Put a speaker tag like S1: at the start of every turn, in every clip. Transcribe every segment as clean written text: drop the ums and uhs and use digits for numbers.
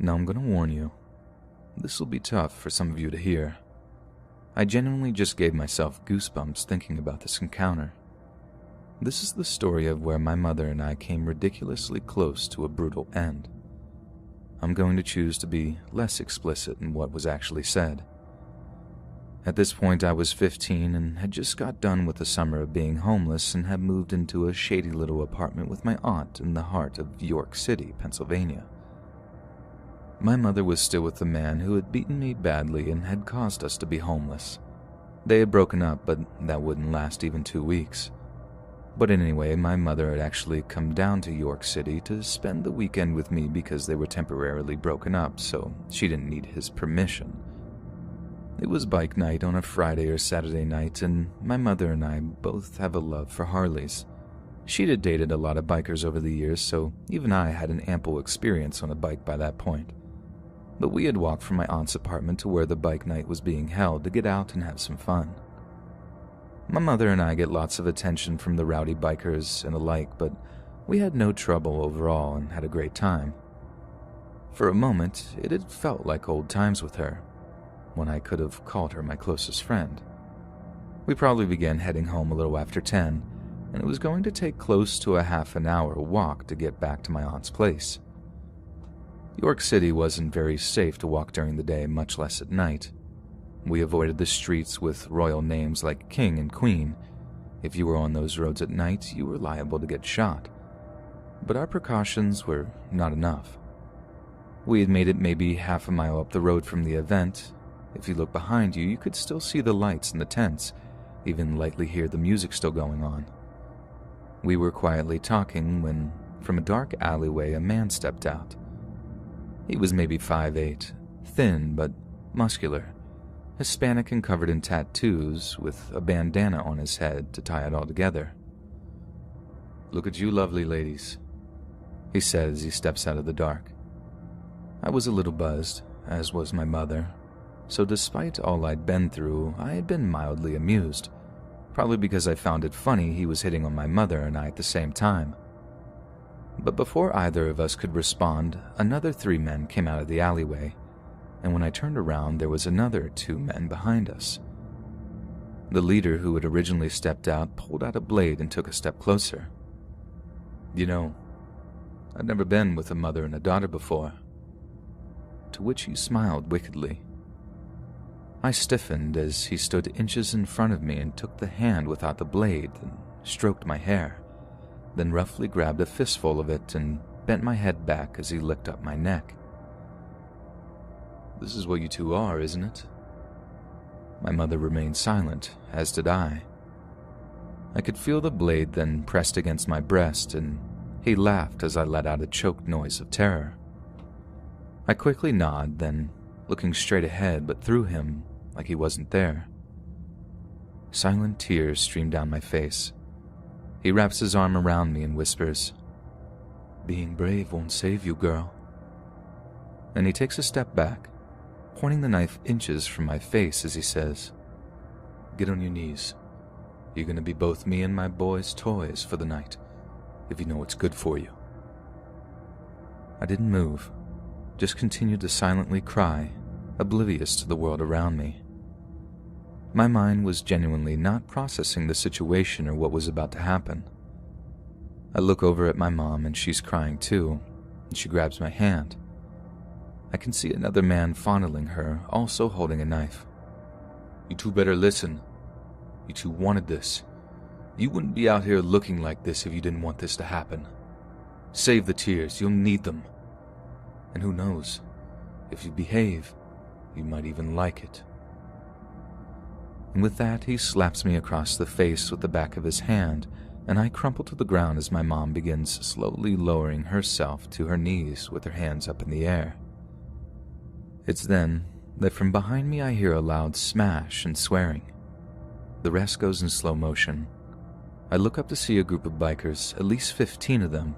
S1: Now I'm gonna warn you. This will be tough for some of you to hear. I genuinely just gave myself goosebumps thinking about this encounter. This is the story of where my mother and I came ridiculously close to a brutal end. I'm going to choose to be less explicit in what was actually said. At this point, I was 15 and had just got done with the summer of being homeless and had moved into a shady little apartment with my aunt in the heart of York City, Pennsylvania. My mother was still with the man who had beaten me badly and had caused us to be homeless. They had broken up, but that wouldn't last even 2 weeks. But anyway, my mother had actually come down to York City to spend the weekend with me because they were temporarily broken up, so she didn't need his permission. It was bike night on a Friday or Saturday night, and my mother and I both have a love for Harleys. She'd had dated a lot of bikers over the years, so even I had an ample experience on a bike by that point. But we had walked from my aunt's apartment to where the bike night was being held to get out and have some fun. My mother and I get lots of attention from the rowdy bikers and the like, but we had no trouble overall and had a great time. For a moment, it had felt like old times with her, when I could have called her my closest friend. We probably began heading home a little after 10, and it was going to take close to a half an hour walk to get back to my aunt's place. York City wasn't very safe to walk during the day, much less at night. We avoided the streets with royal names like King and Queen. If you were on those roads at night, you were liable to get shot. But our precautions were not enough. We had made it maybe half a mile up the road from the event. If you look behind you, you could still see the lights in the tents, even lightly hear the music still going on. We were quietly talking when, from a dark alleyway, a man stepped out. He was maybe 5'8", thin but muscular, Hispanic and covered in tattoos, with a bandana on his head to tie it all together. "Look at you lovely ladies," he said as he steps out of the dark. I was a little buzzed, as was my mother, so despite all I'd been through, I had been mildly amused, probably because I found it funny he was hitting on my mother and I at the same time. But before either of us could respond, another 3 men came out of the alleyway, and when I turned around, there was another 2 men behind us. The leader who had originally stepped out pulled out a blade and took a step closer. "You know, I'd never been with a mother and a daughter before." To which he smiled wickedly. I stiffened as he stood inches in front of me and took the hand without the blade and stroked my hair, then roughly grabbed a fistful of it and bent my head back as he licked up my neck. "This is what you two are, isn't it?" My mother remained silent, as did I. I could feel the blade then pressed against my breast, and he laughed as I let out a choked noise of terror. I quickly nodded, then, looking straight ahead but through him, like he wasn't there. Silent tears streamed down my face. He wraps his arm around me and whispers, "Being brave won't save you, girl." And he takes a step back, pointing the knife inches from my face as he says, "Get on your knees. You're gonna be both me and my boy's toys for the night, if you know what's good for you." I didn't move, just continued to silently cry, oblivious to the world around me. My mind was genuinely not processing the situation or what was about to happen. I look over at my mom and she's crying too, and she grabs my hand. I can see another man fondling her, also holding a knife. "You two better listen. You two wanted this. You wouldn't be out here looking like this if you didn't want this to happen. Save the tears, you'll need them. And who knows, if you behave, you might even like it." And with that, he slaps me across the face with the back of his hand, and I crumple to the ground as my mom begins slowly lowering herself to her knees with her hands up in the air. It's then that from behind me I hear a loud smash and swearing. The rest goes in slow motion. I look up to see a group of bikers, at least 15 of them.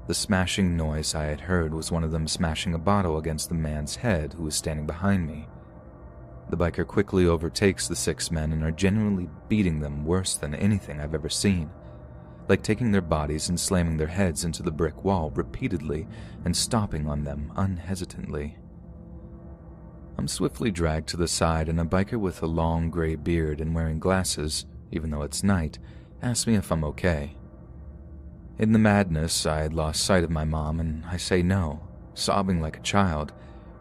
S1: The smashing noise I had heard was one of them smashing a bottle against the man's head who was standing behind me. The biker quickly overtakes the 6 men and are genuinely beating them worse than anything I've ever seen. like taking their bodies and slamming their heads into the brick wall repeatedly and stomping on them unhesitantly. I'm swiftly dragged to the side, and a biker with a long gray beard and wearing glasses, even though it's night, asks me if I'm okay. In the madness, I had lost sight of my mom, and I say no, sobbing like a child,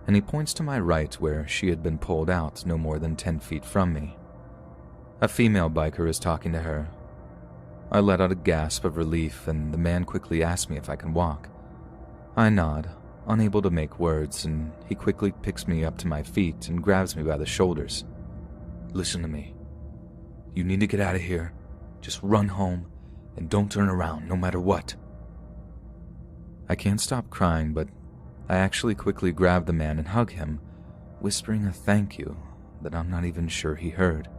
S1: and he points to my right where she had been pulled out no more than 10 feet from me. A female biker is talking to her. I let out a gasp of relief, and the man quickly asks me if I can walk. I nod, unable to make words, and he quickly picks me up to my feet and grabs me by the shoulders. "Listen to me. You need to get out of here. Just run home, and don't turn around no matter what." I can't stop crying, but I actually quickly grab the man and hug him, whispering a thank you that I'm not even sure he heard.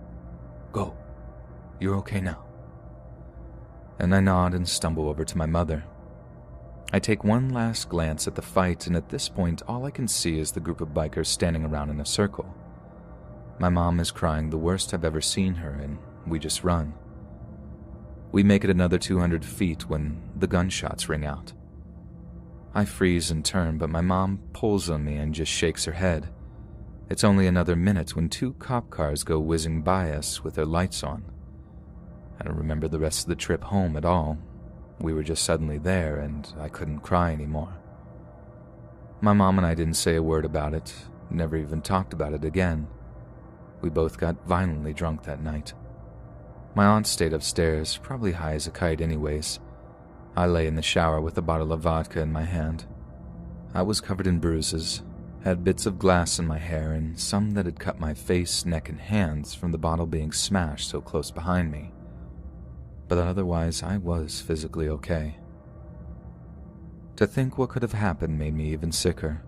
S1: "Go. You're okay now." And I nod and stumble over to my mother. I take one last glance at the fight, and at this point all I can see is the group of bikers standing around in a circle. My mom is crying the worst I've ever seen her, and we just run. We make it another 200 feet when the gunshots ring out. I freeze and turn, but my mom pulls on me and just shakes her head. It's only another minute when 2 cop cars go whizzing by us with their lights on. I don't remember the rest of the trip home at all. We were just suddenly there, and I couldn't cry anymore. My mom and I didn't say a word about it, never even talked about it again. We both got violently drunk that night. My aunt stayed upstairs, probably high as a kite anyways. I lay in the shower with a bottle of vodka in my hand. I was covered in bruises, had bits of glass in my hair, and some that had cut my face, neck, and hands from the bottle being smashed so close behind me. But otherwise, I was physically okay. To think what could have happened made me even sicker.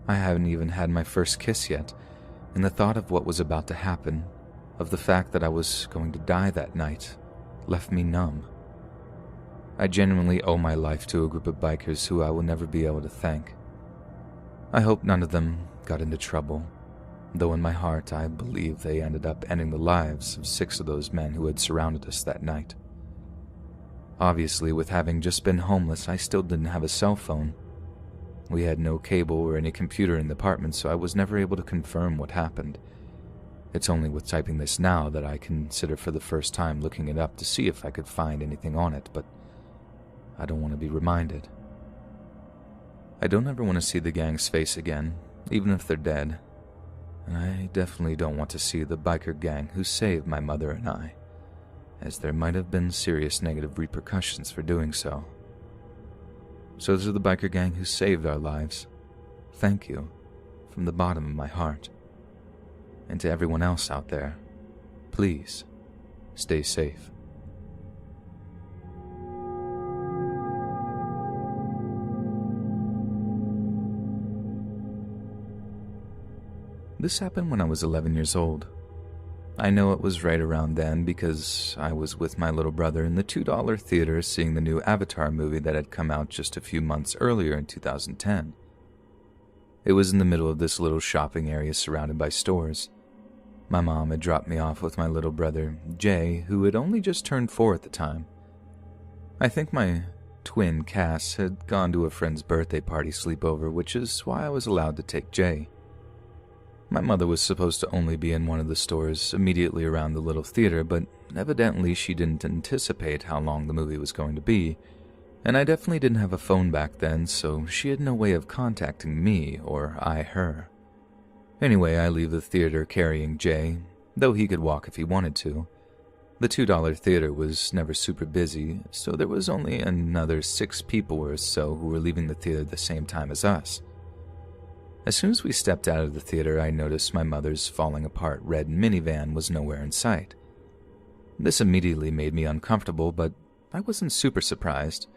S1: I hadn't even had my first kiss yet, and the thought of what was about to happen, of the fact that I was going to die that night, left me numb. I genuinely owe my life to a group of bikers who I will never be able to thank. I hope none of them got into trouble, though in my heart I believe they ended up ending the lives of 6 of those men who had surrounded us that night. Obviously, with having just been homeless, I still didn't have a cell phone. We had no cable or any computer in the apartment, so I was never able to confirm what happened. It's only with typing this now that I consider for the first time looking it up to see if I could find anything on it, but I don't want to be reminded. I don't ever want to see the gang's face again, even if they're dead. And I definitely don't want to see the biker gang who saved my mother and I, as there might have been serious negative repercussions for doing so. So those are the biker gang who saved our lives. Thank you, from the bottom of my heart. And to everyone else out there, please, stay safe. This happened when I was 11 years old. I know it was right around then because I was with my little brother in the $2 theater seeing the new Avatar movie that had come out just a few months earlier in 2010. It was in the middle of this little shopping area surrounded by stores. My mom had dropped me off with my little brother, Jay, who had only just turned 4 at the time. I think my twin, Cass, had gone to a friend's birthday party sleepover, which is why I was allowed to take Jay. My mother was supposed to only be in one of the stores immediately around the little theater, but evidently she didn't anticipate how long the movie was going to be, and I definitely didn't have a phone back then, so she had no way of contacting me or I her. Anyway, I leave the theater carrying Jay, though he could walk if he wanted to. The $2 theater was never super busy, so there was only another 6 people or so who were leaving the theater at the same time as us. As soon as we stepped out of the theater, I noticed my mother's falling apart red minivan was nowhere in sight. This immediately made me uncomfortable, but I wasn't super surprised.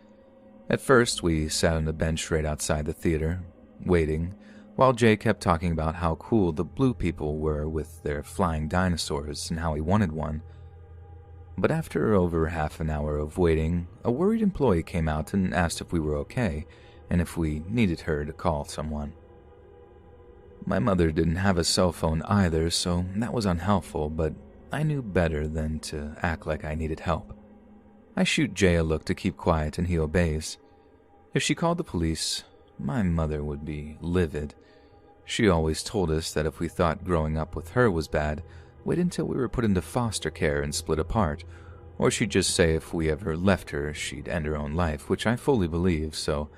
S1: At first, we sat on a bench right outside the theater, waiting, while Jay kept talking about how cool the blue people were with their flying dinosaurs and how he wanted one. But after over half an hour of waiting, a worried employee came out and asked if we were okay, and if we needed her to call someone. My mother didn't have a cell phone either, so that was unhelpful, but I knew better than to act like I needed help. I shoot Jay a look to keep quiet and he obeys. If she called the police, my mother would be livid. She always told us that if we thought growing up with her was bad, wait until we were put into foster care and split apart, or she'd just say if we ever left her, she'd end her own life, which I fully believe, so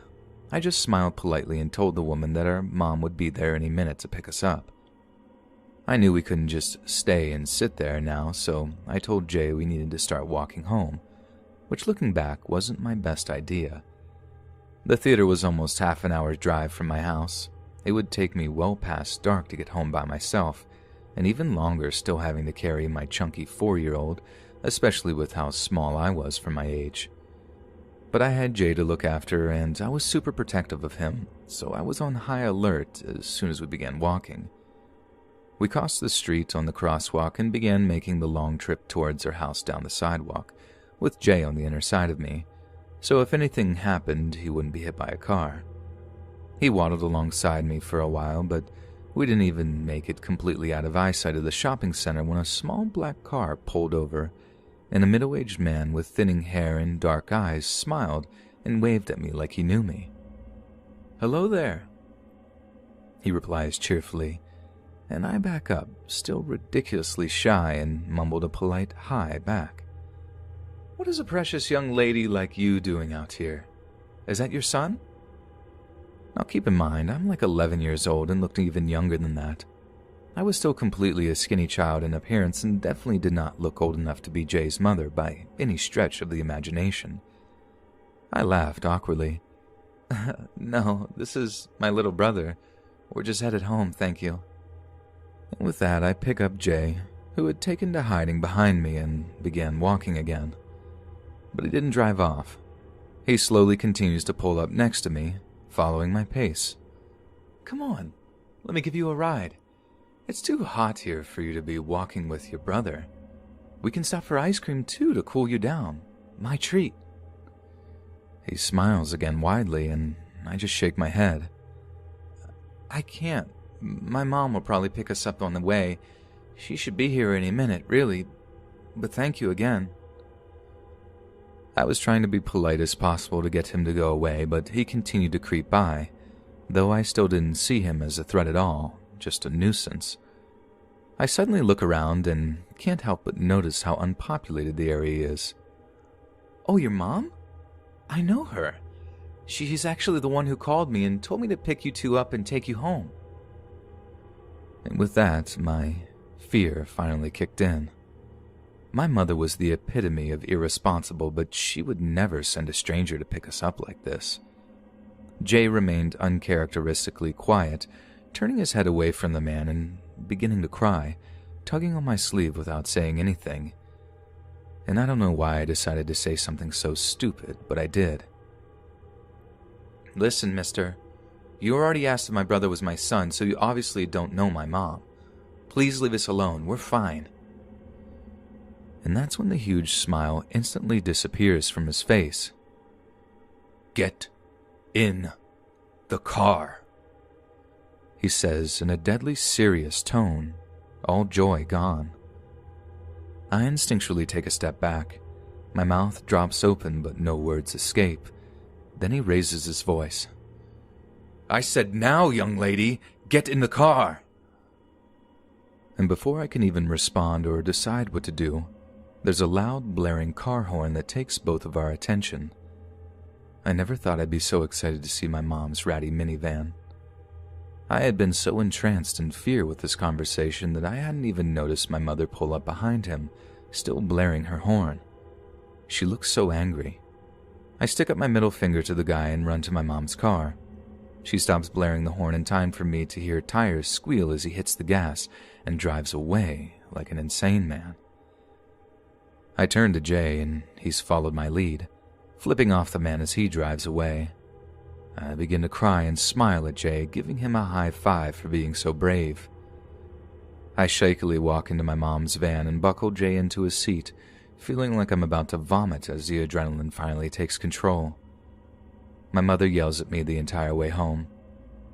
S1: I just smiled politely and told the woman that our mom would be there any minute to pick us up. I knew we couldn't just stay and sit there now, so I told Jay we needed to start walking home, which looking back wasn't my best idea. The theater was almost half an hour's drive from my house. It would take me well past dark to get home by myself, and even longer still having to carry my chunky 4-year-old, especially with how small I was for my age. But I had Jay to look after, and I was super protective of him, so I was on high alert as soon as we began walking. We crossed the street on the crosswalk and began making the long trip towards our house down the sidewalk, with Jay on the inner side of me, so if anything happened, he wouldn't be hit by a car. He waddled alongside me for a while, but we didn't even make it completely out of eyesight of the shopping center when a small black car pulled over, and a middle-aged man with thinning hair and dark eyes smiled and waved at me like he knew me. "Hello there," he replies cheerfully, and I back up, still ridiculously shy, and mumbled a polite hi back. "What is a precious young lady like you doing out here? Is that your son?" Now keep in mind, I'm like 11 years old and looked even younger than that. I was still completely a skinny child in appearance and definitely did not look old enough to be Jay's mother by any stretch of the imagination. I laughed awkwardly. "No, this is my little brother. We're just headed home, thank you." And with that, I pick up Jay, who had taken to hiding behind me, and began walking again. But he didn't drive off. He slowly continues to pull up next to me, following my pace. "Come on, let me give you a ride. It's too hot here for you to be walking with your brother. We can stop for ice cream too to cool you down. My treat." He smiles again widely, and I just shake my head. "I can't. My mom will probably pick us up on the way. She should be here any minute, really. But thank you again." I was trying to be polite as possible to get him to go away, but he continued to creep by, though I still didn't see him as a threat at all, just a nuisance. I suddenly look around and can't help but notice how unpopulated the area is. "Oh, your mom? I know her. She's actually the one who called me and told me to pick you two up and take you home." And with that, my fear finally kicked in. My mother was the epitome of irresponsible, but she would never send a stranger to pick us up like this. Jay remained uncharacteristically quiet, turning his head away from the man and beginning to cry, tugging on my sleeve without saying anything. And I don't know why I decided to say something so stupid, but I did. "Listen, mister, you already asked if my brother was my son, so you obviously don't know my mom. Please leave us alone, we're fine." And that's when the huge smile instantly disappears from his face. "Get in the car," he says in a deadly serious tone, all joy gone. I instinctually take a step back. My mouth drops open, but no words escape. Then he raises his voice. "I said now, young lady, get in the car." And before I can even respond or decide what to do, there's a loud, blaring car horn that takes both of our attention. I never thought I'd be so excited to see my mom's ratty minivan. I had been so entranced in fear with this conversation that I hadn't even noticed my mother pull up behind him, still blaring her horn. She looked so angry. I stick up my middle finger to the guy and run to my mom's car. She stops blaring the horn in time for me to hear tires squeal as he hits the gas and drives away like an insane man. I turn to Jay, and he's followed my lead, flipping off the man as he drives away. I begin to cry and smile at Jay, giving him a high five for being so brave. I shakily walk into my mom's van and buckle Jay into his seat, feeling like I'm about to vomit as the adrenaline finally takes control. My mother yells at me the entire way home,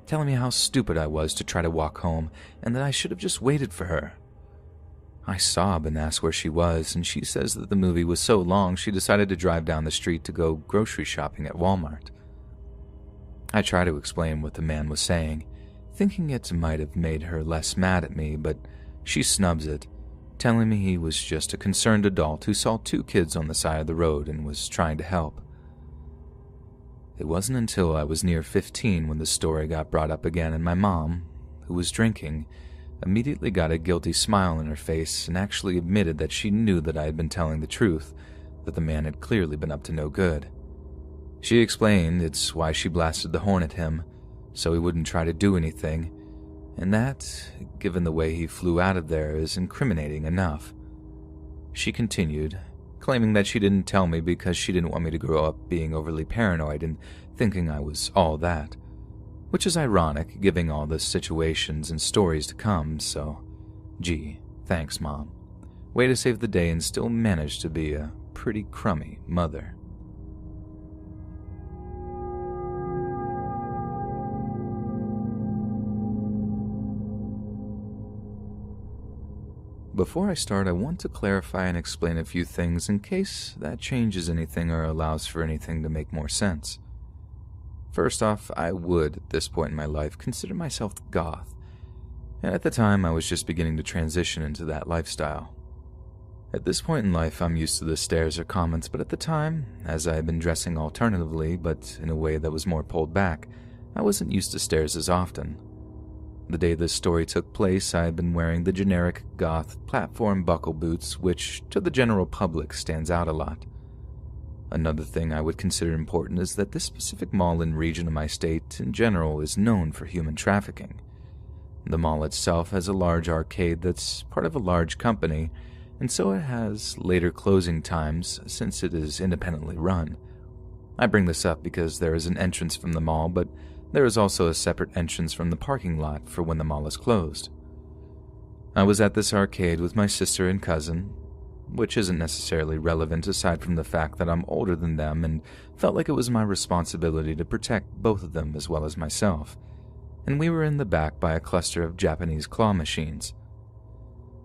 S1: telling me how stupid I was to try to walk home and that I should have just waited for her. I sob and ask where she was, and she says that the movie was so long she decided to drive down the street to go grocery shopping at Walmart. I try to explain what the man was saying, thinking it might have made her less mad at me, but she snubs it, telling me he was just a concerned adult who saw two kids on the side of the road and was trying to help. It wasn't until I was near 15 when the story got brought up again, and my mom, who was drinking, immediately got a guilty smile on her face and actually admitted that she knew that I had been telling the truth, that the man had clearly been up to no good. She explained it's why she blasted the horn at him, so he wouldn't try to do anything, and that, given the way he flew out of there, is incriminating enough. She continued, claiming that she didn't tell me because she didn't want me to grow up being overly paranoid and thinking I was all that, which is ironic given all the situations and stories to come, so gee, thanks, Mom. Way to save the day and still manage to be a pretty crummy mother. Before I start, I want to clarify and explain a few things in case that changes anything or allows for anything to make more sense. First off, I would, at this point in my life, consider myself goth, and at the time I was just beginning to transition into that lifestyle. At this point in life, I'm used to the stares or comments, but at the time, as I had been dressing alternatively, but in a way that was more pulled back, I wasn't used to stares as often. The day this story took place, I had been wearing the generic goth platform buckle boots, which, to the general public, stands out a lot. Another thing I would consider important is that this specific mall and region of my state, in general, is known for human trafficking. The mall itself has a large arcade that's part of a large company, and so it has later closing times since it is independently run. I bring this up because there is an entrance from the mall, but there is also a separate entrance from the parking lot for when the mall is closed. I was at this arcade with my sister and cousin, which isn't necessarily relevant aside from the fact that I'm older than them and felt like it was my responsibility to protect both of them as well as myself, and we were in the back by a cluster of Japanese claw machines.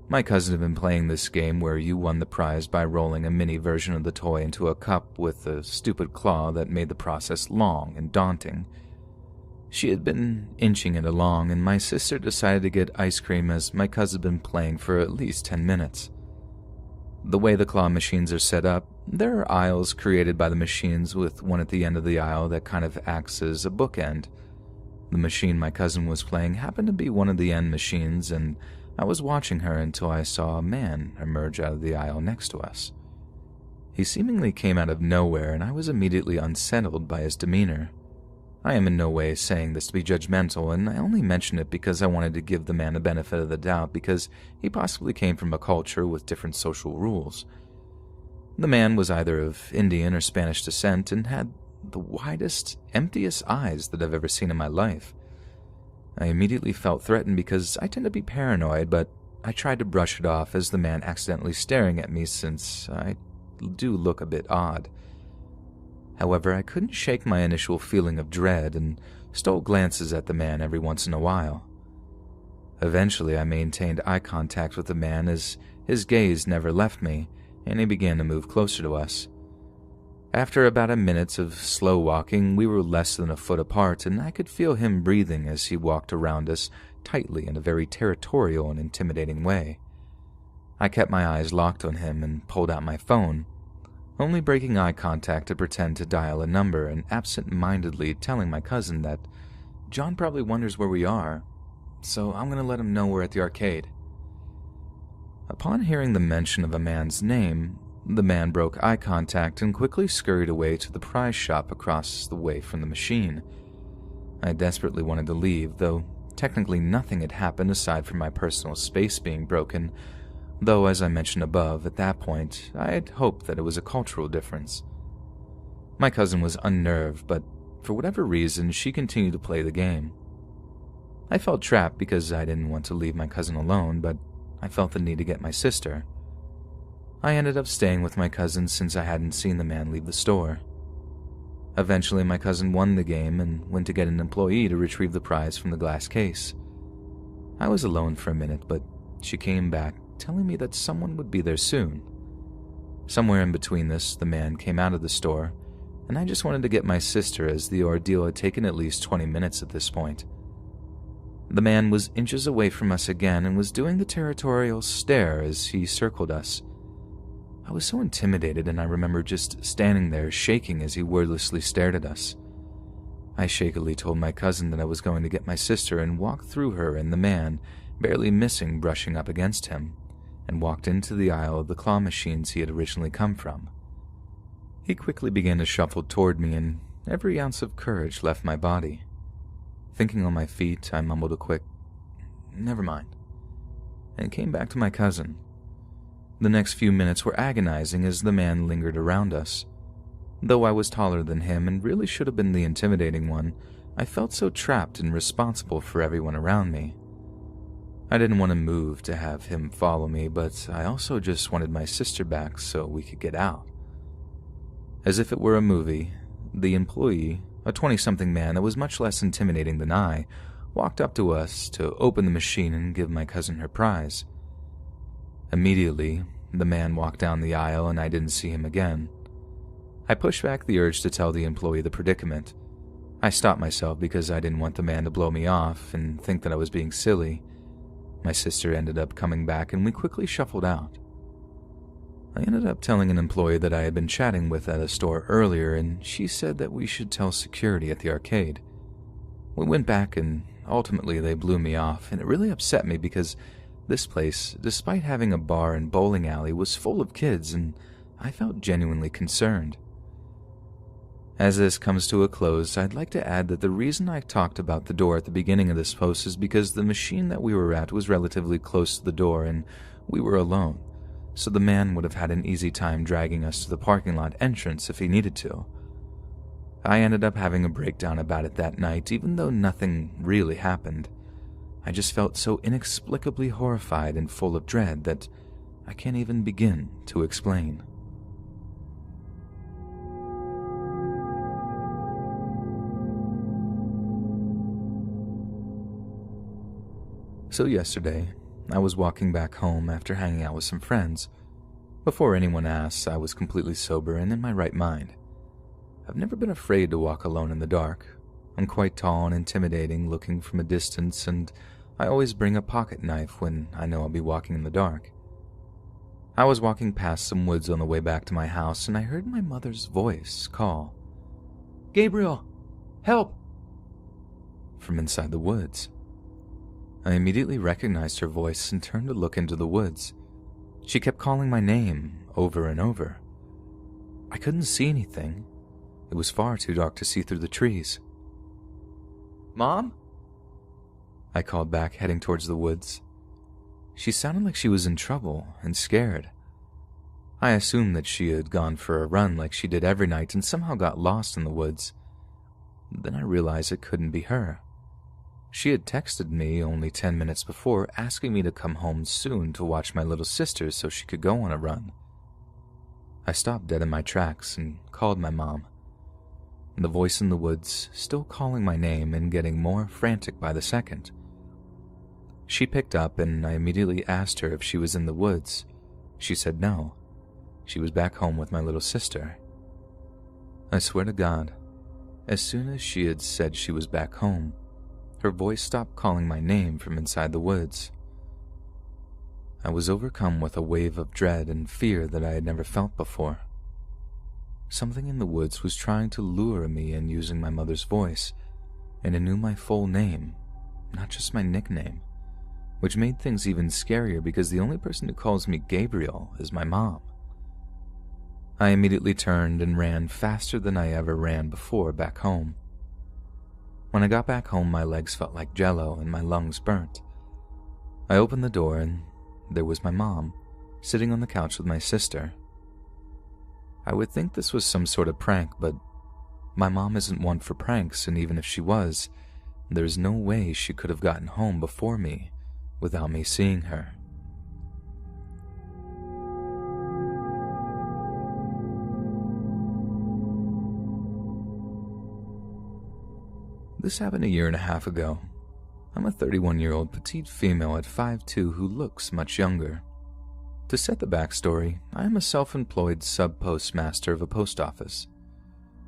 S1: My cousin had been playing this game where you won the prize by rolling a mini version of the toy into a cup with a stupid claw that made the process long and daunting. She had been inching it along, and my sister decided to get ice cream as my cousin had been playing for at least 10 minutes. The way the claw machines are set up, there are aisles created by the machines with one at the end of the aisle that kind of acts as a bookend. The machine my cousin was playing happened to be one of the end machines, and I was watching her until I saw a man emerge out of the aisle next to us. He seemingly came out of nowhere, and I was immediately unsettled by his demeanor. I am in no way saying this to be judgmental, and I only mention it because I wanted to give the man the benefit of the doubt because he possibly came from a culture with different social rules. The man was either of Indian or Spanish descent and had the widest, emptiest eyes that I've ever seen in my life. I immediately felt threatened because I tend to be paranoid, but I tried to brush it off as the man accidentally staring at me since I do look a bit odd. However, I couldn't shake my initial feeling of dread and stole glances at the man every once in a while. Eventually, I maintained eye contact with the man as his gaze never left me, and he began to move closer to us. After about a minute of slow walking, we were less than a foot apart, and I could feel him breathing as he walked around us tightly in a very territorial and intimidating way. I kept my eyes locked on him and pulled out my phone, only breaking eye contact to pretend to dial a number and absent-mindedly telling my cousin that John probably wonders where we are, so I'm going to let him know we're at the arcade. Upon hearing the mention of a man's name, the man broke eye contact and quickly scurried away to the prize shop across the way from the machine. I desperately wanted to leave, though technically nothing had happened aside from my personal space being broken, though, as I mentioned above, at that point, I had hoped that it was a cultural difference. My cousin was unnerved, but for whatever reason, she continued to play the game. I felt trapped because I didn't want to leave my cousin alone, but I felt the need to get my sister. I ended up staying with my cousin since I hadn't seen the man leave the store. Eventually, my cousin won the game and went to get an employee to retrieve the prize from the glass case. I was alone for a minute, but she came back telling me that someone would be there soon. Somewhere in between this, the man came out of the store, and I just wanted to get my sister as the ordeal had taken at least 20 minutes at this point. The man was inches away from us again and was doing the territorial stare as he circled us. I was so intimidated, and I remember just standing there shaking as he wordlessly stared at us. I shakily told my cousin that I was going to get my sister and walked through her and the man, barely missing brushing up against him, and walked into the aisle of the claw machines he had originally come from. He quickly began to shuffle toward me, and every ounce of courage left my body. Thinking on my feet, I mumbled a quick, "Never mind," and came back to my cousin. The next few minutes were agonizing as the man lingered around us. Though I was taller than him and really should have been the intimidating one, I felt so trapped and responsible for everyone around me. I didn't want to move to have him follow me, but I also just wanted my sister back so we could get out. As if it were a movie, the employee, a 20-something man that was much less intimidating than I, walked up to us to open the machine and give my cousin her prize. Immediately, the man walked down the aisle and I didn't see him again. I pushed back the urge to tell the employee the predicament. I stopped myself because I didn't want the man to blow me off and think that I was being silly. My sister ended up coming back and we quickly shuffled out. I ended up telling an employee that I had been chatting with at a store earlier, and she said that we should tell security at the arcade. We went back and ultimately they blew me off, and it really upset me because this place, despite having a bar and bowling alley, was full of kids, and I felt genuinely concerned. As this comes to a close, I'd like to add that the reason I talked about the door at the beginning of this post is because the machine that we were at was relatively close to the door and we were alone, so the man would have had an easy time dragging us to the parking lot entrance if he needed to. I ended up having a breakdown about it that night, even though nothing really happened. I just felt so inexplicably horrified and full of dread that I can't even begin to explain. So yesterday, I was walking back home after hanging out with some friends. Before anyone asks, I was completely sober and in my right mind. I've never been afraid to walk alone in the dark. I'm quite tall and intimidating looking from a distance, and I always bring a pocket knife when I know I'll be walking in the dark. I was walking past some woods on the way back to my house, and I heard my mother's voice call, "Gabriel, help!" from inside the woods. I immediately recognized her voice and turned to look into the woods. She kept calling my name over and over. I couldn't see anything. It was far too dark to see through the trees. "Mom?" I called back, heading towards the woods. She sounded like she was in trouble and scared. I assumed that she had gone for a run like she did every night and somehow got lost in the woods. Then I realized it couldn't be her. She had texted me only 10 minutes before asking me to come home soon to watch my little sister so she could go on a run. I stopped dead in my tracks and called my mom. The voice in the woods still calling my name and getting more frantic by the second. She picked up and I immediately asked her if she was in the woods. She said no. She was back home with my little sister. I swear to God, as soon as she had said she was back home, her voice stopped calling my name from inside the woods. I was overcome with a wave of dread and fear that I had never felt before. Something in the woods was trying to lure me in using my mother's voice, and it knew my full name, not just my nickname, which made things even scarier because the only person who calls me Gabriel is my mom. I immediately turned and ran faster than I ever ran before back home. When I got back home, my legs felt like jello and my lungs burnt. I opened the door and there was my mom, sitting on the couch with my sister. I would think this was some sort of prank, but my mom isn't one for pranks, and even if she was, there's no way she could have gotten home before me without me seeing her. This happened a year and a half ago. I'm a 31-year-old petite female at 5'2" who looks much younger. To set the backstory, I am a self-employed sub-postmaster of a post office.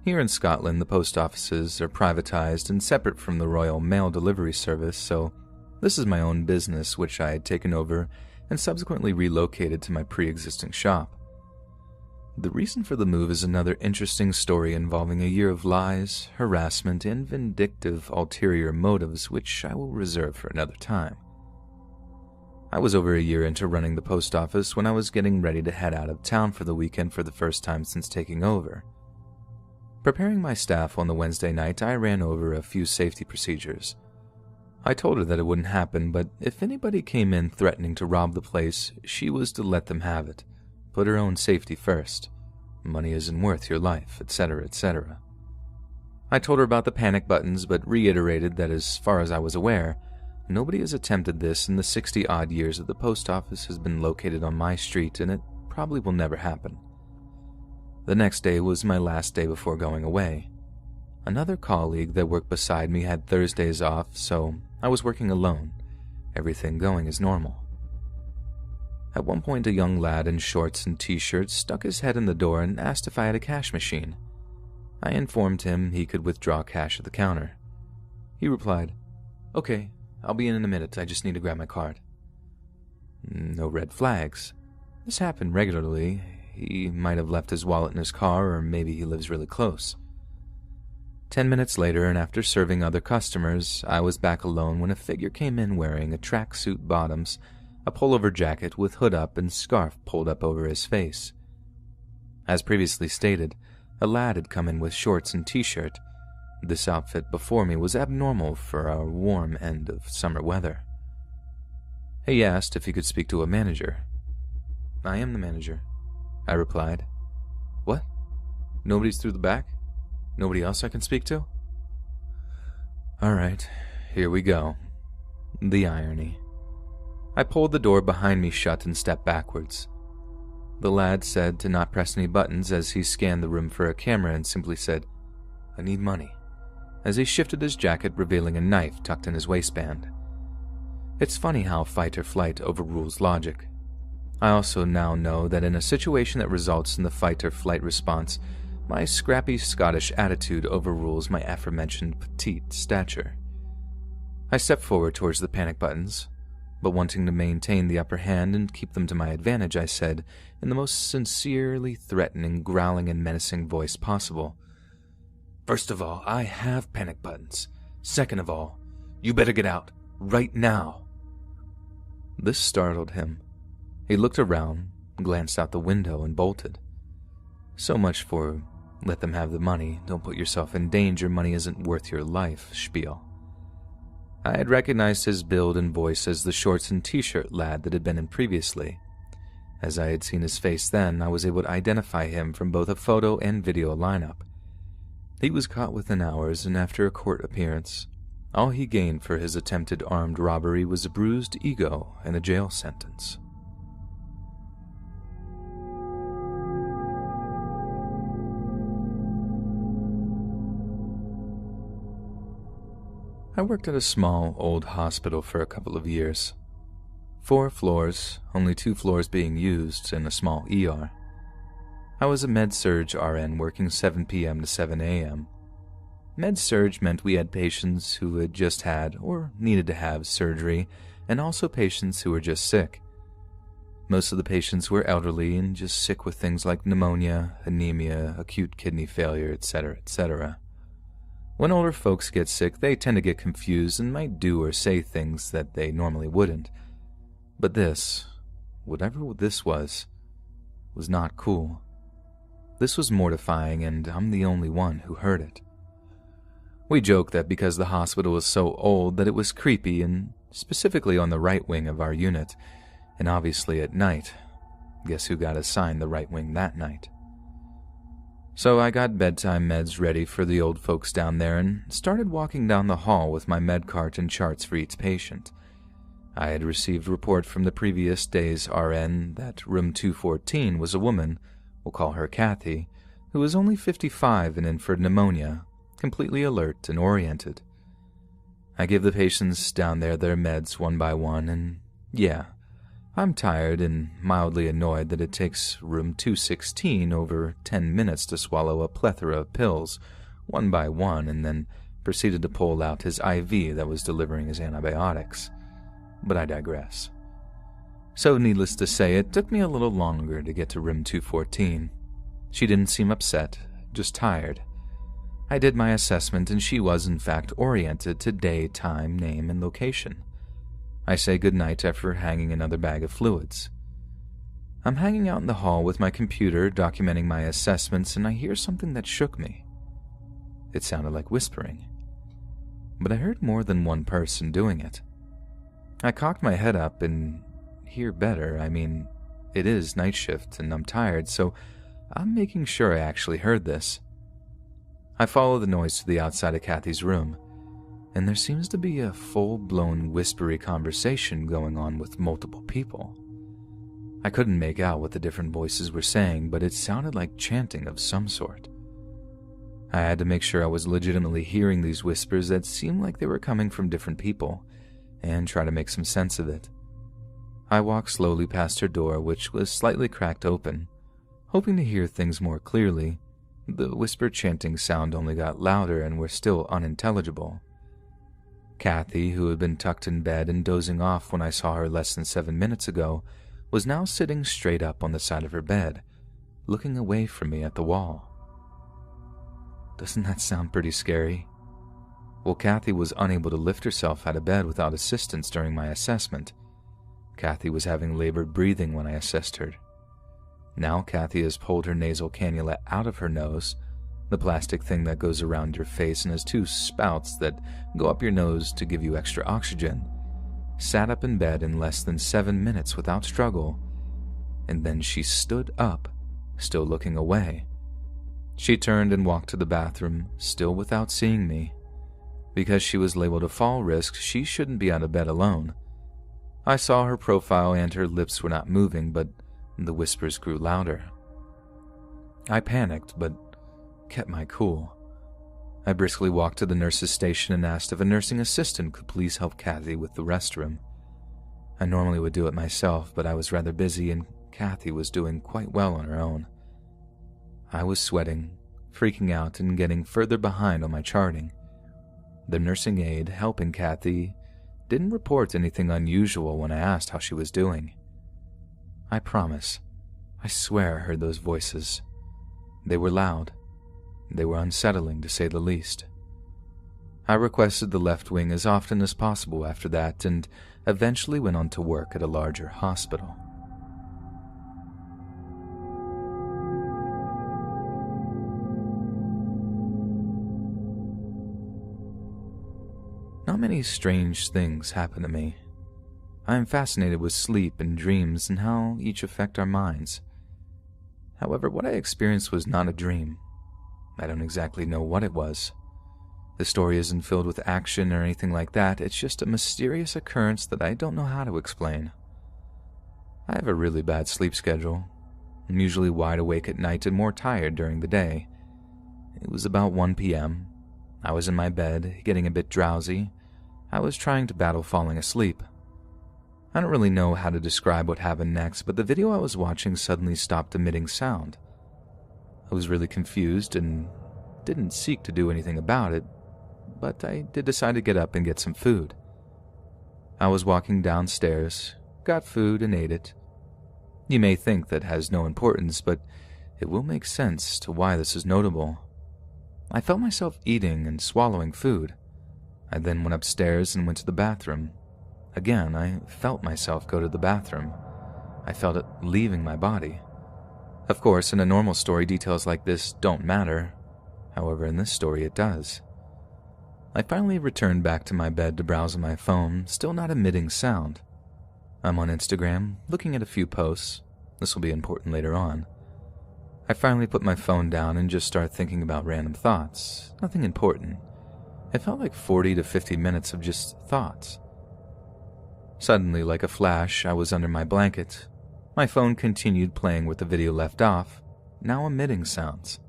S1: Here in Scotland, the post offices are privatized and separate from the Royal Mail Delivery Service, so this is my own business which I had taken over and subsequently relocated to my pre-existing shop. The reason for the move is another interesting story involving a year of lies, harassment, and vindictive ulterior motives which I will reserve for another time. I was over a year into running the post office when I was getting ready to head out of town for the weekend for the first time since taking over. Preparing my staff on the Wednesday night, I ran over a few safety procedures. I told her that it wouldn't happen, but if anybody came in threatening to rob the place, she was to let them have it. Put her own safety first. Money isn't worth your life, etc., etc. I told her about the panic buttons, but reiterated that as far as I was aware, nobody has attempted this in the 60-odd years that the post office has been located on my street, and it probably will never happen. The next day was my last day before going away. Another colleague that worked beside me had Thursdays off, so I was working alone, everything going as normal. At one point, a young lad in shorts and t-shirts stuck his head in the door and asked if I had a cash machine. I informed him he could withdraw cash at the counter. He replied, "Okay, I'll be in a minute, I just need to grab my card." No red flags. This happened regularly. He might have left his wallet in his car, or maybe he lives really close. 10 minutes later, and after serving other customers, I was back alone when a figure came in wearing a tracksuit bottoms, a pullover jacket with hood up and scarf pulled up over his face. As previously stated, a lad had come in with shorts and t-shirt. This outfit before me was abnormal for our warm end of summer weather. He asked if he could speak to a manager. "I am the manager," I replied. "What? Nobody's through the back? Nobody else I can speak to?" All right, here we go. The irony. I pulled the door behind me shut and stepped backwards. The lad said to not press any buttons as he scanned the room for a camera and simply said, "I need money," as he shifted his jacket, revealing a knife tucked in his waistband. It's funny how fight or flight overrules logic. I also now know that in a situation that results in the fight or flight response, my scrappy Scottish attitude overrules my aforementioned petite stature. I stepped forward towards the panic buttons, but wanting to maintain the upper hand and keep them to my advantage, I said, in the most sincerely threatening, growling, and menacing voice possible, "First of all, I have panic buttons. Second of all, you better get out, right now." This startled him. He looked around, glanced out the window, and bolted. So much for let them have the money, don't put yourself in danger, money isn't worth your life spiel. I had recognized his build and voice as the shorts and t-shirt lad that had been in previously. As I had seen his face then, I was able to identify him from both a photo and video lineup. He was caught within hours, and after a court appearance, all he gained for his attempted armed robbery was a bruised ego and a jail sentence. I worked at a small, old hospital for a couple of years. 4 floors, only 2 floors being used, and a small ER. I was a med-surg RN working 7 p.m. to 7 a.m. Med-surg meant we had patients who had just had or needed to have surgery, and also patients who were just sick. Most of the patients were elderly and just sick with things like pneumonia, anemia, acute kidney failure, etc., etc. When older folks get sick, they tend to get confused and might do or say things that they normally wouldn't. But this, whatever this was not cool. This was mortifying, and I'm the only one who heard it. We joke that because the hospital was so old that it was creepy, and specifically on the right wing of our unit, and obviously at night. Guess who got assigned the right wing that night? So I got bedtime meds ready for the old folks down there and started walking down the hall with my med cart and charts for each patient. I had received report from the previous day's RN that room 214 was a woman, we'll call her Kathy, who was only 55 and in for pneumonia, completely alert and oriented. I give the patients down there their meds one by one, and yeah, I'm tired and mildly annoyed that it takes room 216 over 10 minutes to swallow a plethora of pills, one by one, and then proceeded to pull out his IV that was delivering his antibiotics. But I digress. So needless to say, it took me a little longer to get to room 214. She didn't seem upset, just tired. I did my assessment and she was in fact oriented to day, time, name, and location. I say goodnight after hanging another bag of fluids. I'm hanging out in the hall with my computer documenting my assessments and I hear something that shook me. It sounded like whispering. But I heard more than one person doing it. I cocked my head up and hear better. I mean, it is night shift and I'm tired, so I'm making sure I actually heard this. I follow the noise to the outside of Kathy's room, and there seems to be a full-blown whispery conversation going on with multiple people. I couldn't make out what the different voices were saying, but it sounded like chanting of some sort. I had to make sure I was legitimately hearing these whispers that seemed like they were coming from different people, and try to make some sense of it. I walked slowly past her door, which was slightly cracked open, hoping to hear things more clearly. The whisper chanting sound only got louder and were still unintelligible. Kathy, who had been tucked in bed and dozing off when I saw her less than 7 minutes ago, was now sitting straight up on the side of her bed, looking away from me at the wall. Doesn't that sound pretty scary? Well, Kathy was unable to lift herself out of bed without assistance during my assessment. Kathy was having labored breathing when I assessed her. Now Kathy has pulled her nasal cannula out of her nose, the plastic thing that goes around your face and has 2 spouts that go up your nose to give you extra oxygen, sat up in bed in less than 7 minutes without struggle, and then she stood up, still looking away. She turned and walked to the bathroom, still without seeing me. Because she was labeled a fall risk, she shouldn't be out of bed alone. I saw her profile and her lips were not moving, but the whispers grew louder. I panicked, but kept my cool. I briskly walked to the nurse's station and asked if a nursing assistant could please help Kathy with the restroom. I normally would do it myself, but I was rather busy and Kathy was doing quite well on her own. I was sweating, freaking out, and getting further behind on my charting. The nursing aide helping Kathy didn't report anything unusual when I asked how she was doing. I promise, I swear I heard those voices. They were loud. They were unsettling, to say the least. I requested the left wing as often as possible after that and eventually went on to work at a larger hospital. Not many strange things happen to me. I am fascinated with sleep and dreams and how each affect our minds. However, what I experienced was not a dream. I don't exactly know what it was. The story isn't filled with action or anything like that, it's just a mysterious occurrence that I don't know how to explain. I have a really bad sleep schedule. I'm usually wide awake at night and more tired during the day. It was about 1 p.m. I was in my bed, getting a bit drowsy. I was trying to battle falling asleep. I don't really know how to describe what happened next, but the video I was watching suddenly stopped emitting sound. I was really confused and didn't seek to do anything about it, but I did decide to get up and get some food. I was walking downstairs, got food and ate it. You may think that has no importance, but it will make sense to why this is notable. I felt myself eating and swallowing food. I then went upstairs and went to the bathroom. Again, I felt myself go to the bathroom. I felt it leaving my body. Of course, in a normal story, details like this don't matter. However, in this story, it does. I finally returned back to my bed to browse on my phone, still not emitting sound. I'm on Instagram, looking at a few posts. This will be important later on. I finally put my phone down and just started thinking about random thoughts. Nothing important. It felt like 40 to 50 minutes of just thoughts. Suddenly, like a flash, I was under my blanket. My phone continued playing where the video left off, now emitting sounds.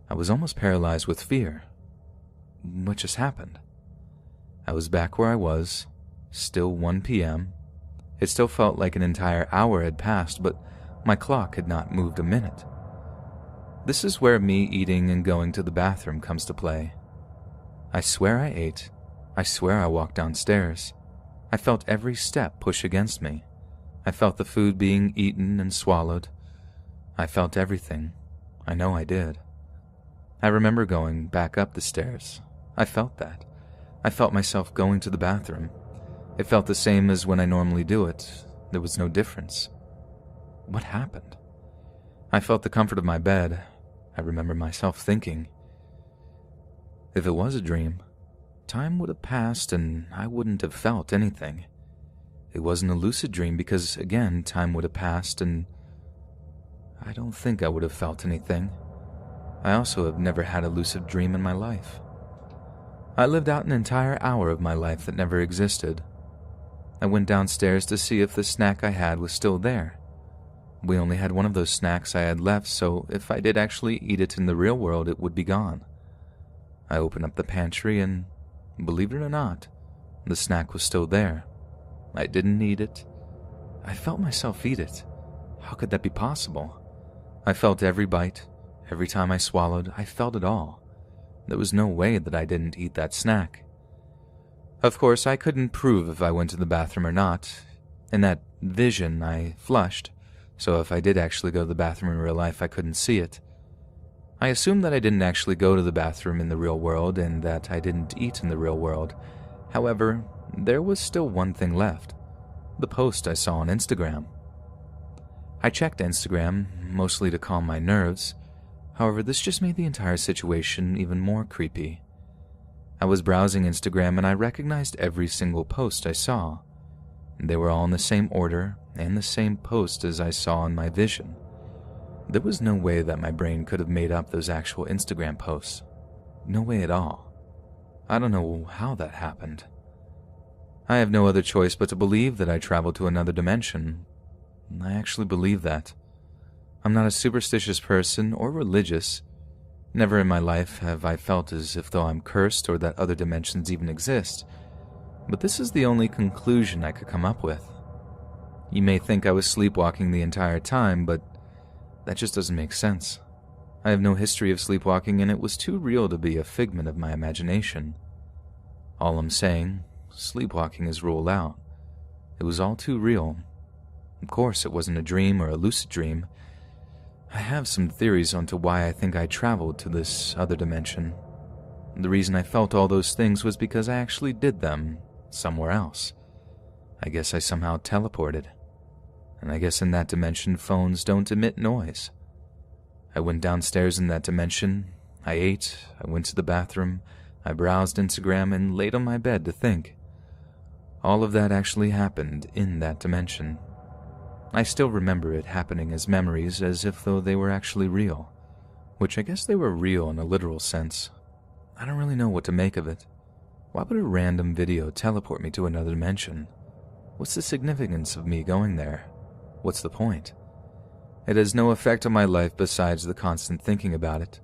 S1: I was almost paralyzed with fear. What just happened? I was back where I was, still 1 p.m., It still felt like an entire hour had passed, but my clock had not moved a minute. This is where me eating and going to the bathroom comes to play. I swear I ate. I swear I walked downstairs. I felt every step push against me. I felt the food being eaten and swallowed. I felt everything. I know I did. I remember going back up the stairs. I felt that. I felt myself going to the bathroom. It felt the same as when I normally do it. There was no difference. What happened? I felt the comfort of my bed. I remember myself thinking, if it was a dream, time would have passed and I wouldn't have felt anything. It wasn't a lucid dream because, again, time would have passed and I don't think I would have felt anything. I also have never had a lucid dream in my life. I lived out an entire hour of my life that never existed. I went downstairs to see if the snack I had was still there. We only had one of those snacks I had left, so if I did actually eat it in the real world, it would be gone. I opened up the pantry and, believe it or not, the snack was still there. I didn't eat it. I felt myself eat it. How could that be possible? I felt every bite. Every time I swallowed, I felt it all. There was no way that I didn't eat that snack. Of course, I couldn't prove if I went to the bathroom or not. In that vision, I flushed, so if I did actually go to the bathroom in real life, I couldn't see it. I assumed that I didn't actually go to the bathroom in the real world and that I didn't eat in the real world. However, there was still one thing left. The post I saw on Instagram. I checked Instagram, mostly to calm my nerves. However, this just made the entire situation even more creepy. I was browsing Instagram and I recognized every single post I saw. They were all in the same order and the same post as I saw in my vision. There was no way that my brain could have made up those actual Instagram posts. No way at all. I don't know how that happened. I have no other choice but to believe that I traveled to another dimension. I actually believe that. I'm not a superstitious person or religious. Never in my life have I felt as if though I'm cursed or that other dimensions even exist. But this is the only conclusion I could come up with. You may think I was sleepwalking the entire time, but that just doesn't make sense. I have no history of sleepwalking and it was too real to be a figment of my imagination. All I'm saying, sleepwalking is ruled out. It was all too real. Of course, it wasn't a dream or a lucid dream. I have some theories onto why I think I traveled to this other dimension. The reason I felt all those things was because I actually did them somewhere else. I guess I somehow teleported. And I guess in that dimension, phones don't emit noise. I went downstairs in that dimension. I ate. I went to the bathroom. I browsed Instagram and laid on my bed to think. All of that actually happened in that dimension. I still remember it happening as memories as if though they were actually real, which I guess they were real in a literal sense. I don't really know what to make of it. Why would a random video teleport me to another dimension? What's the significance of me going there? What's the point? It has no effect on my life besides the constant thinking about it.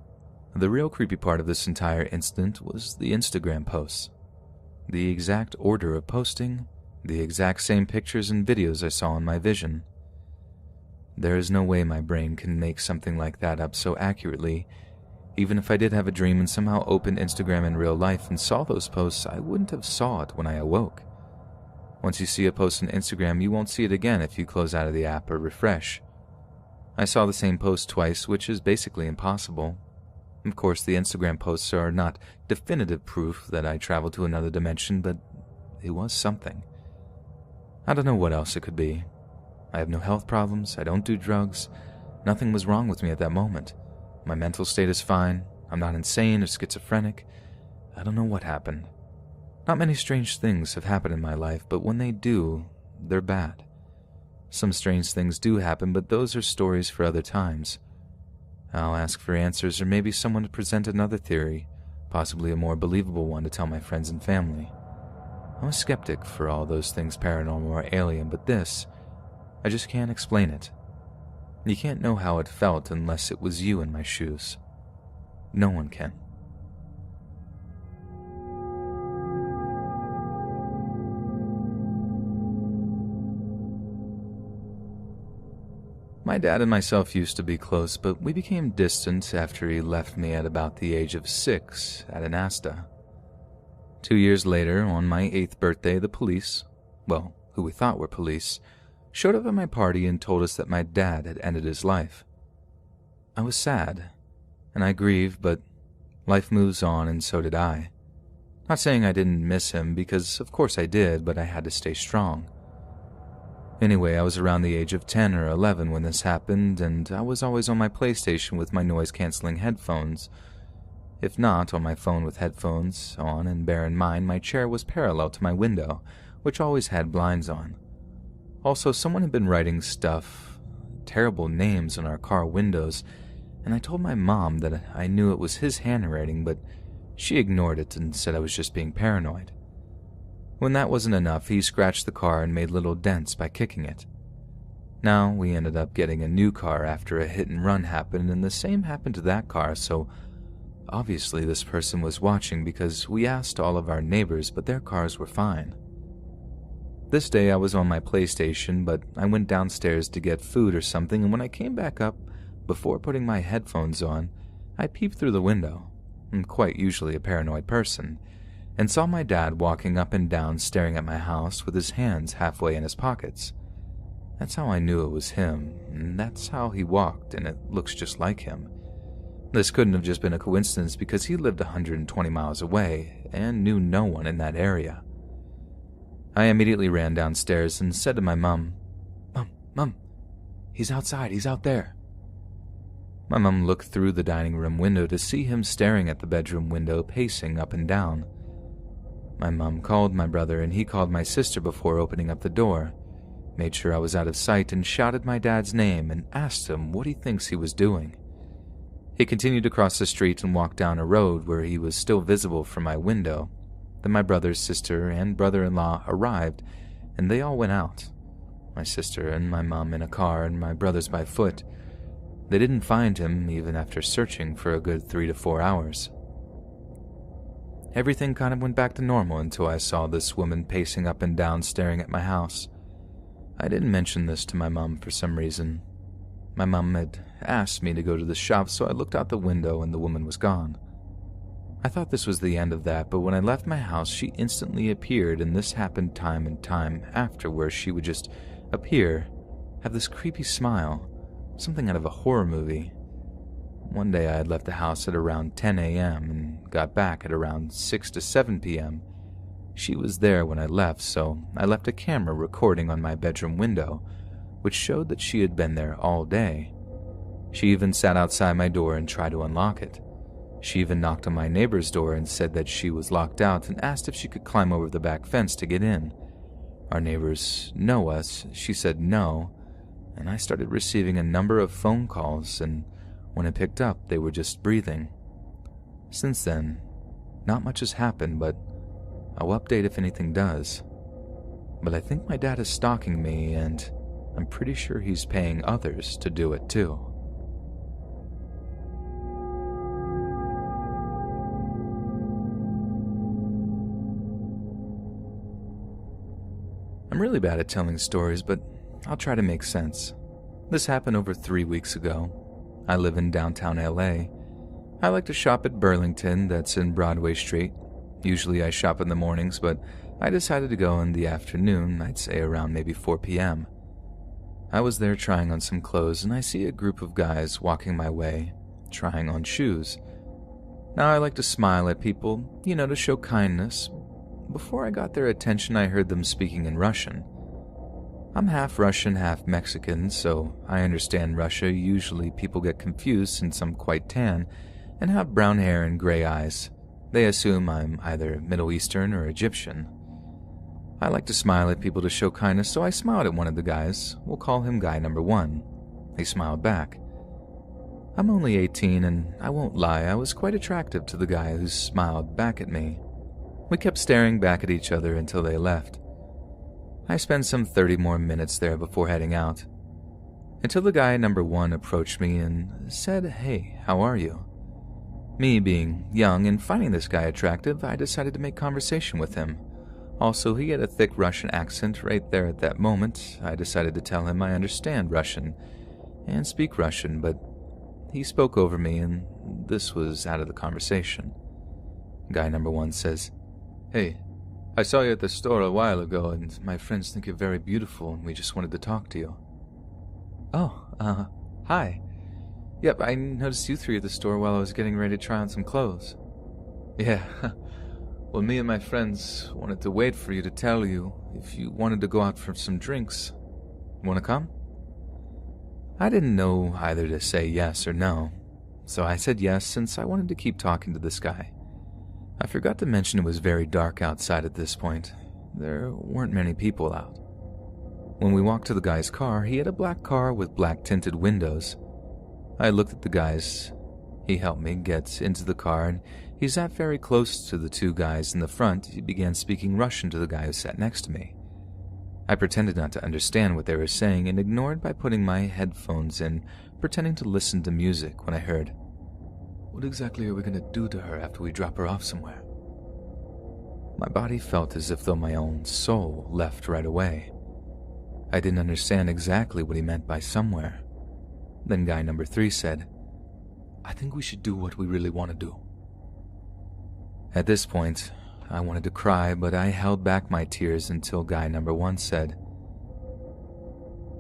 S1: The real creepy part of this entire incident was the Instagram posts. The exact order of posting, the exact same pictures and videos I saw in my vision. There is no way my brain can make something like that up so accurately. Even if I did have a dream and somehow opened Instagram in real life and saw those posts, I wouldn't have saw it when I awoke. Once you see a post on Instagram, you won't see it again if you close out of the app or refresh. I saw the same post twice, which is basically impossible. Of course, the Instagram posts are not definitive proof that I traveled to another dimension, but it was something. I don't know what else it could be. I have no health problems, I don't do drugs, nothing was wrong with me at that moment. My mental state is fine, I'm not insane or schizophrenic. I don't know what happened. Not many strange things have happened in my life, but when they do, they're bad. Some strange things do happen, but those are stories for other times. I'll ask for answers or maybe someone to present another theory, possibly a more believable one to tell my friends and family. I'm a skeptic for all those things paranormal or alien, but this, I just can't explain it. You can't know how it felt unless it was you in my shoes. No one can. My dad and myself used to be close, but we became distant after he left me at about the age of 6 at Anasta. 2 years later, on my 8th birthday, the police, well, who we thought were police, showed up at my party and told us that my dad had ended his life. I was sad, and I grieved, but life moves on and so did I. Not saying I didn't miss him, because of course I did, but I had to stay strong. Anyway, I was around the age of 10 or 11 when this happened, and I was always on my PlayStation with my noise-canceling headphones. If not, on my phone with headphones on, and bear in mind my chair was parallel to my window, which always had blinds on. Also, someone had been writing stuff, terrible names on our car windows, and I told my mom that I knew it was his handwriting, but she ignored it and said I was just being paranoid. When that wasn't enough, he scratched the car and made little dents by kicking it. Now, we ended up getting a new car after a hit and run happened, and the same happened to that car, so obviously this person was watching because we asked all of our neighbors, but their cars were fine. This day I was on my PlayStation, but I went downstairs to get food or something, and when I came back up, before putting my headphones on, I peeped through the window. I'm quite usually a paranoid person, and saw my dad walking up and down staring at my house with his hands halfway in his pockets. That's how I knew it was him, and that's how he walked, and it looks just like him. This couldn't have just been a coincidence because he lived 120 miles away and knew no one in that area. I immediately ran downstairs and said to my mom, Mom, he's outside, he's out there." My mom looked through the dining room window to see him staring at the bedroom window, pacing up and down. My mom called my brother and he called my sister before opening up the door, made sure I was out of sight, and shouted my dad's name and asked him what he thinks he was doing. He continued to cross the street and walk down a road where he was still visible from my window. Then my brother's sister and brother-in-law arrived, and they all went out. My sister and my mom in a car and my brothers by foot. They didn't find him even after searching for a good 3 to 4 hours. Everything kind of went back to normal until I saw this woman pacing up and down staring at my house. I didn't mention this to my mom for some reason. My mom had asked me to go to the shop, so I looked out the window and the woman was gone. I thought this was the end of that, but when I left my house, she instantly appeared, and this happened time and time after, where she would just appear, have this creepy smile, something out of a horror movie. One day I had left the house at around 10 a.m. and got back at around 6 to 7 p.m. She was there when I left, so I left a camera recording on my bedroom window, which showed that she had been there all day. She even sat outside my door and tried to unlock it. She even knocked on my neighbor's door and said that she was locked out and asked if she could climb over the back fence to get in. Our neighbors know us. She said no, and I started receiving a number of phone calls, and when I picked up, they were just breathing. Since then, not much has happened, but I'll update if anything does. But I think my dad is stalking me, and I'm pretty sure he's paying others to do it too. I'm really bad at telling stories, but I'll try to make sense. This happened over 3 weeks ago. I live in downtown LA. I like to shop at Burlington, that's in Broadway Street. Usually I shop in the mornings, but I decided to go in the afternoon, I'd say around maybe 4 p.m. I was there trying on some clothes, and I see a group of guys walking my way, trying on shoes. Now I like to smile at people, to show kindness. Before I got their attention, I heard them speaking in Russian. I'm half Russian, half Mexican, so I understand Russia. Usually people get confused since I'm quite tan and have brown hair and gray eyes. They assume I'm either Middle Eastern or Egyptian. I like to smile at people to show kindness, so I smiled at one of the guys. We'll call him guy number 1. He smiled back. I'm only 18, and I won't lie, I was quite attractive to the guy who smiled back at me. We kept staring back at each other until they left. I spent some 30 more minutes there before heading out, until the guy number 1 approached me and said, "Hey, how are you?" Me being young and finding this guy attractive, I decided to make conversation with him. Also, he had a thick Russian accent right there at that moment. I decided to tell him I understand Russian, and speak Russian, but he spoke over me and this was out of the conversation. Guy number 1 says, "Hey, I saw you at the store a while ago and my friends think you're very beautiful and we just wanted to talk to you." "Oh, hi. Yep, I noticed you three at the store while I was getting ready to try on some clothes." "Yeah, well, me and my friends wanted to wait for you to tell you if you wanted to go out for some drinks. Want to come?" I didn't know either to say yes or no, so I said yes since I wanted to keep talking to this guy. I forgot to mention it was very dark outside at this point. There weren't many people out. When we walked to the guy's car, he had a black car with black tinted windows. I looked at the guys. He helped me get into the car and he sat very close to the two guys in the front. He began speaking Russian to the guy who sat next to me. I pretended not to understand what they were saying and ignored by putting my headphones in, pretending to listen to music when I heard, "What exactly are we going to do to her after we drop her off somewhere?" My body felt as if though my own soul left right away. I didn't understand exactly what he meant by somewhere. Then guy number 3 said, "I think we should do what we really want to do." At this point, I wanted to cry, but I held back my tears until guy number 1 said,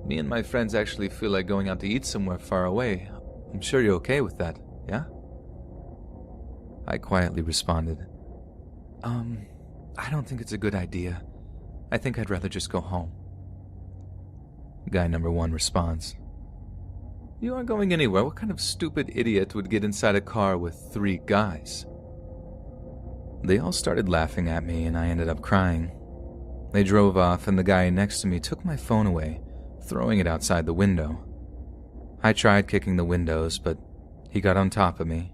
S1: "Me and my friends actually feel like going out to eat somewhere far away. I'm sure you're okay with that, yeah?" I quietly responded, I don't think it's a good idea. I think I'd rather just go home." Guy number 1 responds, "You aren't going anywhere. What kind of stupid idiot would get inside a car with 3 guys?" They all started laughing at me and I ended up crying. They drove off and the guy next to me took my phone away, throwing it outside the window. I tried kicking the windows, but he got on top of me.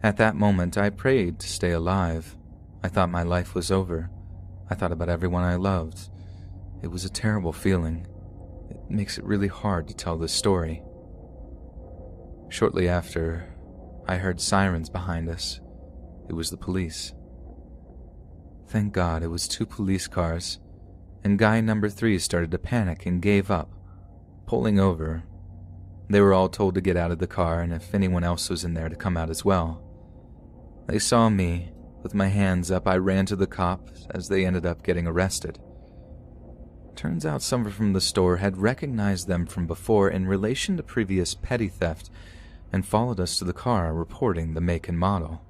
S1: At that moment, I prayed to stay alive. I thought my life was over. I thought about everyone I loved. It was a terrible feeling. It makes it really hard to tell this story. Shortly after, I heard sirens behind us. It was the police. Thank God it was 2 police cars, and guy number 3 started to panic and gave up, pulling over. They were all told to get out of the car and if anyone else was in there to come out as well. They saw me. With my hands up, I ran to the cops as they ended up getting arrested. Turns out someone from the store had recognized them from before in relation to previous petty theft and followed us to the car reporting the make and model.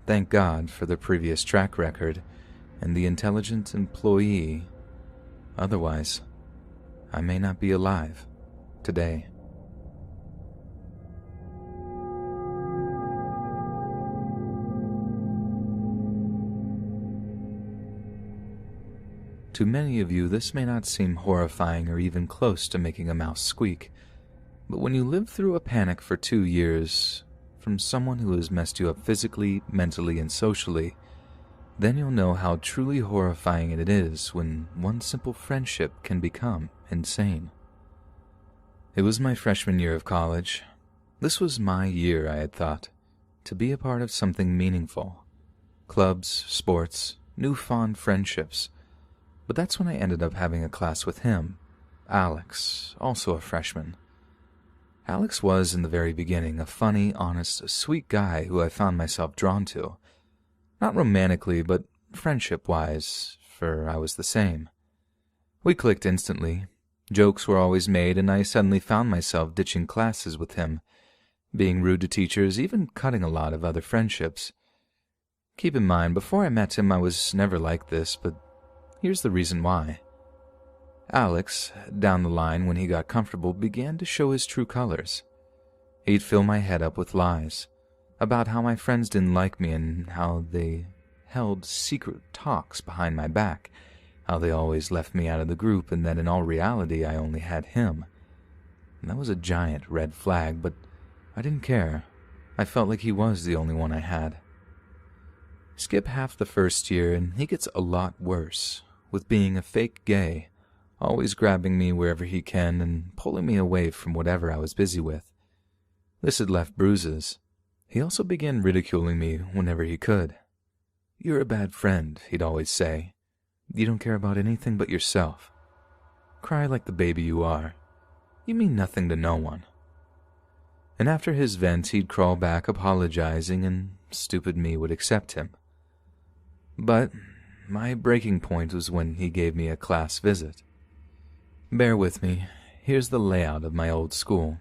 S1: Thank God for their previous track record and the intelligent employee. Otherwise, I may not be alive today. To many of you, this may not seem horrifying or even close to making a mouse squeak, but when you live through a panic for 2 years from someone who has messed you up physically, mentally, and socially, then you'll know how truly horrifying it is when one simple friendship can become insane. It was my freshman year of college. This was my year, I had thought, to be a part of something meaningful. Clubs, sports, new fond friendships. But that's when I ended up having a class with him, Alex, also a freshman. Alex was, in the very beginning, a funny, honest, sweet guy who I found myself drawn to. Not romantically, but friendship-wise, for I was the same. We clicked instantly. Jokes were always made, and I suddenly found myself ditching classes with him, being rude to teachers, even cutting a lot of other friendships. Keep in mind, before I met him, I was never like this, but here's the reason why. Alex, down the line when he got comfortable, began to show his true colors. He'd fill my head up with lies about how my friends didn't like me and how they held secret talks behind my back, how they always left me out of the group and that in all reality I only had him. And that was a giant red flag, but I didn't care. I felt like he was the only one I had. Skip half the first year and he gets a lot worse, with being a fake gay, always grabbing me wherever he can and pulling me away from whatever I was busy with. This had left bruises. He also began ridiculing me whenever he could. "You're a bad friend," he'd always say. "You don't care about anything but yourself. Cry like the baby you are." You mean nothing to no one." And after his vent, he'd crawl back apologizing, and stupid me would accept him. But my breaking point was when he gave me a class visit. Bear with me. Here's the layout of my old school.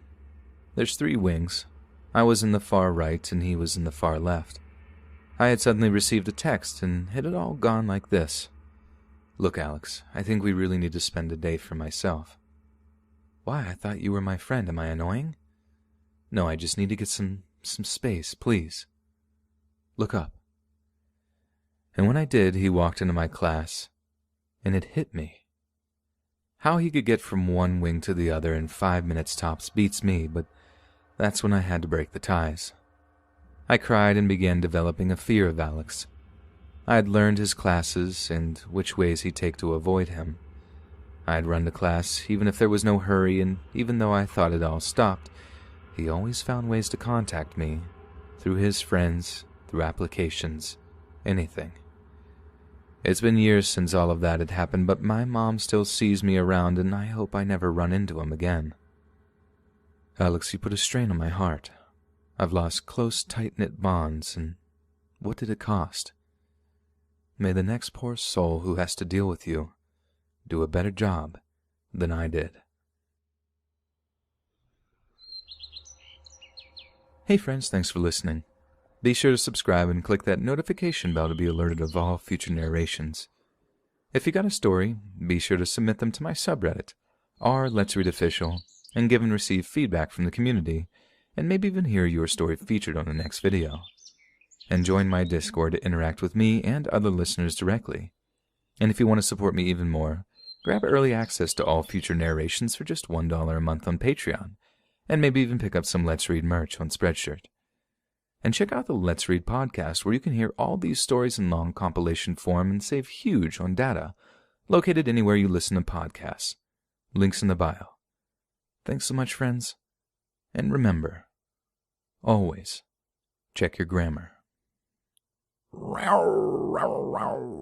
S1: There's 3 wings. I was in the far right and he was in the far left. I had suddenly received a text and it had all gone like this. "Look, Alex, I think we really need to spend a day for myself." "Why, I thought you were my friend. Am I annoying?" "No, I just need to get some space, please. Look up." And when I did, he walked into my class, and it hit me. How he could get from one wing to the other in 5 minutes tops beats me, but that's when I had to break the ties. I cried and began developing a fear of Alex. I had learned his classes and which ways he'd take to avoid him. I had run to class even if there was no hurry, and even though I thought it all stopped, he always found ways to contact me, through his friends, through applications, anything. It's been years since all of that had happened, but my mom still sees me around, and I hope I never run into him again. Alex, you put a strain on my heart. I've lost close, tight-knit bonds, and what did it cost? May the next poor soul who has to deal with you do a better job than I did. Hey friends, thanks for listening. Be sure to subscribe and click that notification bell to be alerted of all future narrations. If you got a story, be sure to submit them to my subreddit, r/Let'sReadOfficial, and give and receive feedback from the community, and maybe even hear your story featured on the next video. And join my Discord to interact with me and other listeners directly. And if you want to support me even more, grab early access to all future narrations for just $1 a month on Patreon, and maybe even pick up some Let's Read merch on Spreadshirt. And check out the Let's Read podcast, where you can hear all these stories in long compilation form and save huge on data, located anywhere you listen to podcasts. Links in the bio. Thanks so much, friends. And remember, always check your grammar. Row, row, row.